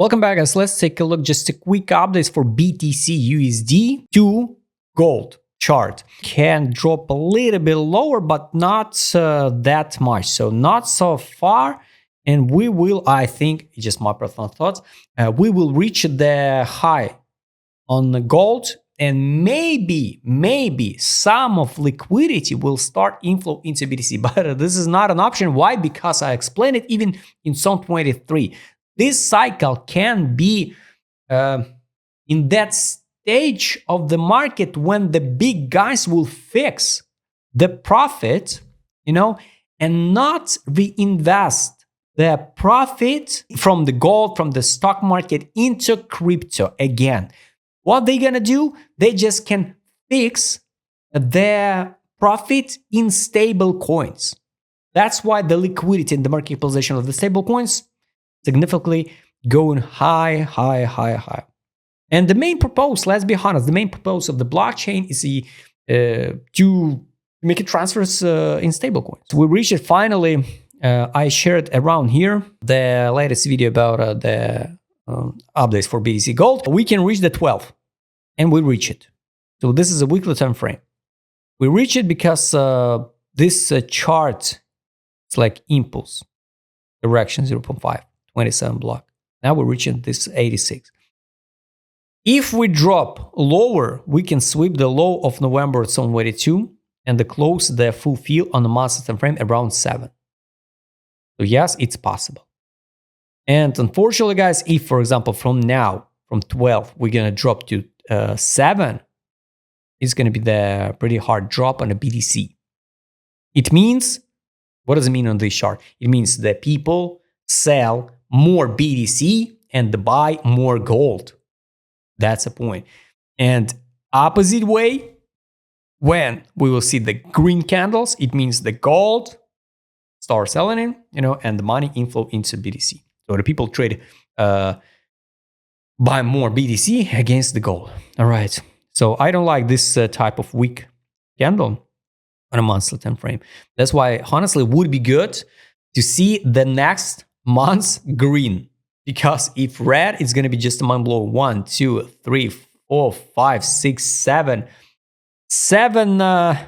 Welcome back, guys. Let's take a look. Just a quick updates for BTC USD to gold chart. Can drop a little bit lower, but not that much. So not so far. And we will, I think, just my personal thoughts, we will reach the high on the gold. And maybe some of liquidity will start inflow into BTC. But this is not an option. Why? Because I explained it even in Zone 23. This cycle can be in that stage of the market when the big guys will fix the profit, and not reinvest the profit from the gold, from the stock market into crypto again. What they're gonna do, they just can fix their profit in stable coins. That's why the liquidity in the market position of the stable coins significantly going high. And the main purpose, let's be honest, the main purpose of the blockchain is to make it transfers in stable coins. We reached it finally. I shared around here the latest video about the updates for BTC Gold. We can reach the 12, and we reach it. So this is a weekly time frame. We reach it because this chart is like impulse direction 0.5, 27 block. Now we're reaching this 86. If we drop lower, we can sweep the low of November at zone 22 and the close the full fill on the monthly time frame around 7. So yes, it's possible. And unfortunately, guys, if, for example, from now, from 12, we're going to drop to 7, it's going to be the pretty hard drop on the BTC. It means, what does it mean on this chart? It means that people sell more BTC and buy more gold. That's the point. And opposite way, when we will see the green candles, it means the gold start selling in, and the money inflow into BTC. So the people trade, buy more BTC against the gold. All right. So I don't like this type of weak candle on a monthly time frame. That's why, honestly, it would be good to see the next month's green. Because if red, it's going to be just a month below 1, 2, 3, 4, 5, 6, 7.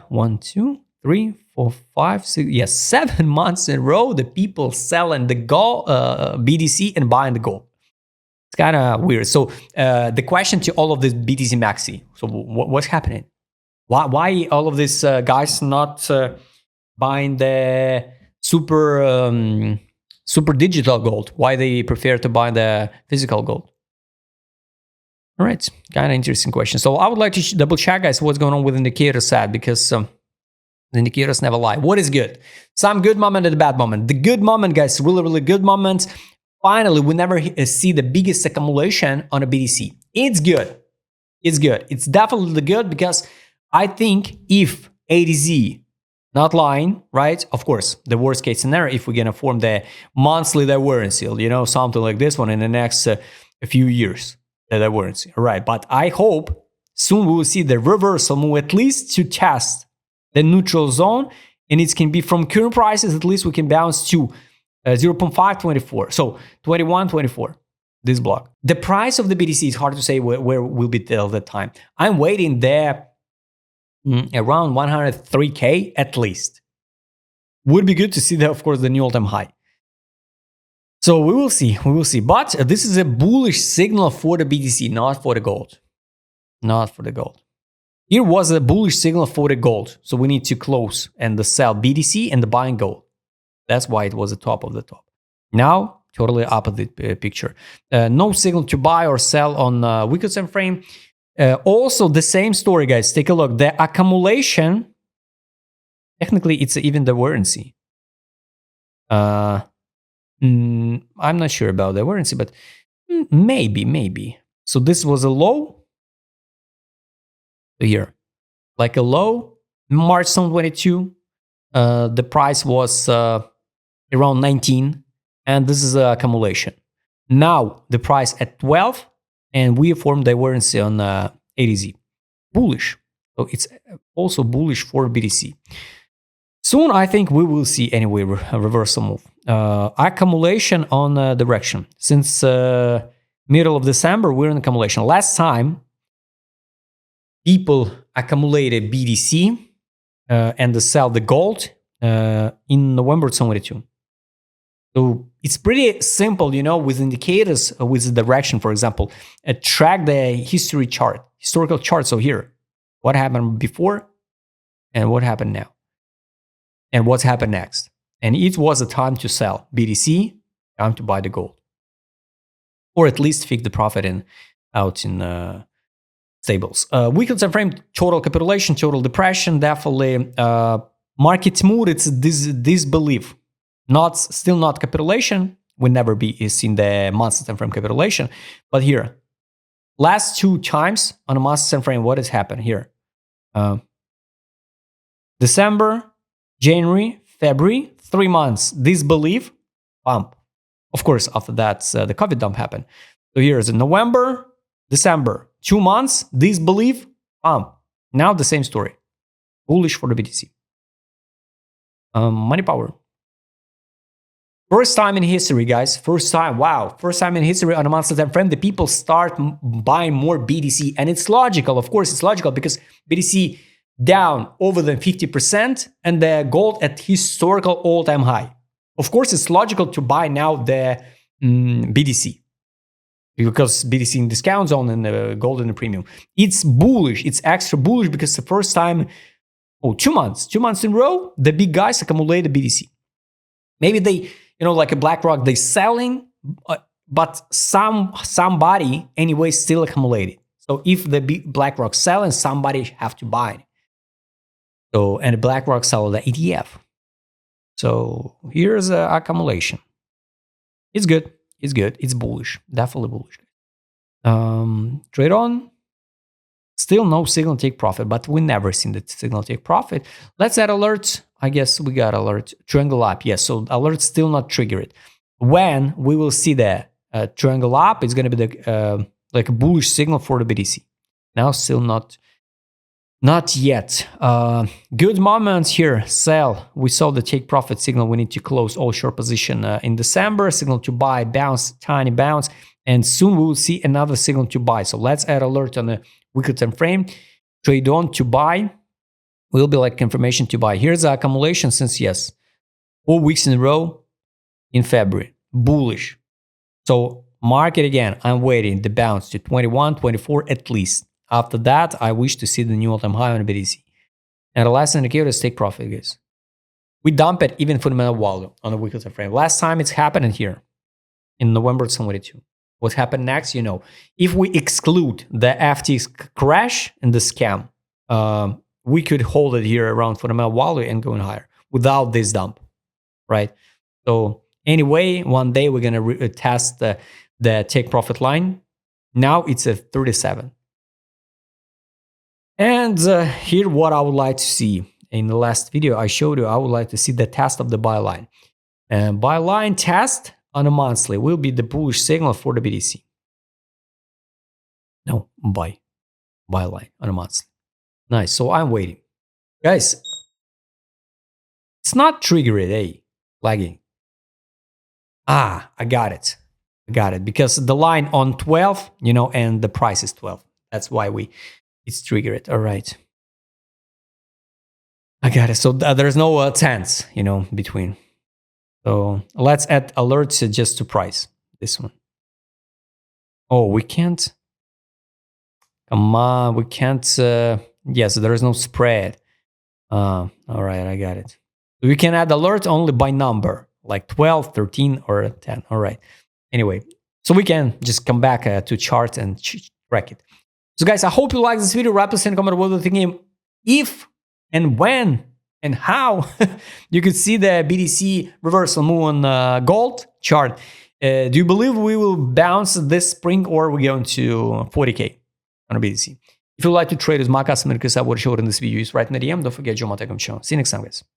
1, 2, 3, 4, 5, 6. Yes, 7 months in a row, the people selling the gold, BTC and buying the gold. It's kind of weird. So the question to all of this BTC Maxi. So what's happening? Why all of these guys not buying the super digital gold? Why they prefer to buy the physical gold? All right, kind of interesting question. So I would like to double check, guys, what's going on with indicators side, because the indicators never lie. What is good? Some good moment and a bad moment. The good moment, guys, really good moment. Finally, we never see the biggest accumulation on a BTC. It's good. It's good. It's definitely good because I think if ADZ not lying, right? Of course, the worst case scenario, if we're going to form the monthly divergence yield, something like this one in the next few years, the divergence. All right. But I hope soon we will see the reversal move, at least to test the neutral zone. And it can be from current prices, at least we can bounce to 0.524. So 21, 24, this block. The price of the BTC is hard to say where will be till that time. I'm waiting there around 103K at least. Would be good to see that, of course, the new all-time high. So we will see. But this is a bullish signal for the BTC, not for the gold. Not for the gold. Here was a bullish signal for the gold. So we need to close and the sell BTC and the buying gold. That's why it was the top of the top. Now, totally opposite picture. No signal to buy or sell on weekly time frame. Also, the same story, guys. Take a look. The accumulation, technically, it's even the warranty. I'm not sure about the warranty, but maybe. So this was a low here, like a low March 2022. The price was around 19, and this is accumulation. Now the price at 12. And we formed divergence on ADZ. Bullish. So it's also bullish for BTC. Soon, I think we will see anyway a reversal move. Accumulation on direction. Since middle of December, we're in accumulation. Last time, people accumulated BTC and sell the gold in November 2022. So it's pretty simple, with indicators, with the direction, for example, track the historical chart. So here, what happened before and what happened now and what's happened next. And it was a time to sell BTC, time to buy the gold. Or at least fix the profit out in stables. Weekly time frame, total capitulation, total depression, definitely. Market mood, it's disbelief. Still not capitulation. Will never be seen the monthly time frame capitulation. But here, last 2 times on a monthly time frame, what has happened here? December, January, February, 3 months. Disbelief, pump. Of course, after that, the COVID dump happened. So here's November, December, 2 months, disbelief, pump. Now the same story. Bullish for the BTC. Money power. First time in history, guys. First time, wow. First time in history on a monthly time frame, the people start buying more BTC. And it's logical. Of course, it's logical because BTC down over than 50% and the gold at historical all-time high. Of course, it's logical to buy now the BTC because BTC in discount zone and the gold in the premium. It's bullish. It's extra bullish because the first time, 2 months in a row, the big guys accumulated BTC. Maybe they, like a BlackRock, they selling, but somebody anyway still accumulated. So if the BlackRock selling, somebody have to buy it. So and BlackRock sell the ETF. So here's accumulation. It's good. It's good. It's bullish. Definitely bullish. Trade on. Still no signal take profit, but we never seen the signal take profit. Let's add alerts. I guess we got alert. Triangle up. Yes. So alert still not triggered. When we will see the triangle up, it's going to be the like a bullish signal for the BTC. Now still not yet. Good moments here. Sell. We saw the take profit signal. We need to close all short position in December. Signal to buy, bounce, tiny bounce. And soon we will see another signal to buy. So let's add alert on the weekly time frame. Trade on to buy. Will be like confirmation to buy. Here's the accumulation since 4 weeks in a row in February. Bullish. So market again. I'm waiting the bounce to 21, 24 at least. After that, I wish to see the new all-time high on BTC. And the last indicator is take profit, guys. We dump it even fundamental value on the weekly time frame. Last time it's happened here in November 2022. What happened next, if we exclude the FTX crash and the scam, we could hold it here around fundamental value and going higher without this dump, right? So anyway, one day we're going to test the take profit line. Now it's at 37. And here what I would like to see. In the last video I showed you, I would like to see the test of the buy line. And buy line test on a monthly will be the bullish signal for the BTC. No, buy line on a monthly. Nice, so I'm waiting. Guys, it's not triggered, lagging. I got it. Because the line on 12, and the price is 12. That's why it's triggered. All right. I got it. So there's no tense, between. So let's add alerts just to price. This one. Oh, we can't. Come on, we can't. Yes, there is no spread. All right, I got it. We can add alert only by number, like 12, 13, or 10. All right. Anyway, so we can just come back to chart and track it. So guys, I hope you like this video. Wrap this in, comment what you're thinking. If and when and how you could see the BTC reversal move on gold chart. Do you believe we will bounce this spring or we going to 40K on a BTC? If you'd like to trade with my customer, because I would show it in this video, is right in the DM. Don't forget, Joe Matecom channel. See you next time, guys.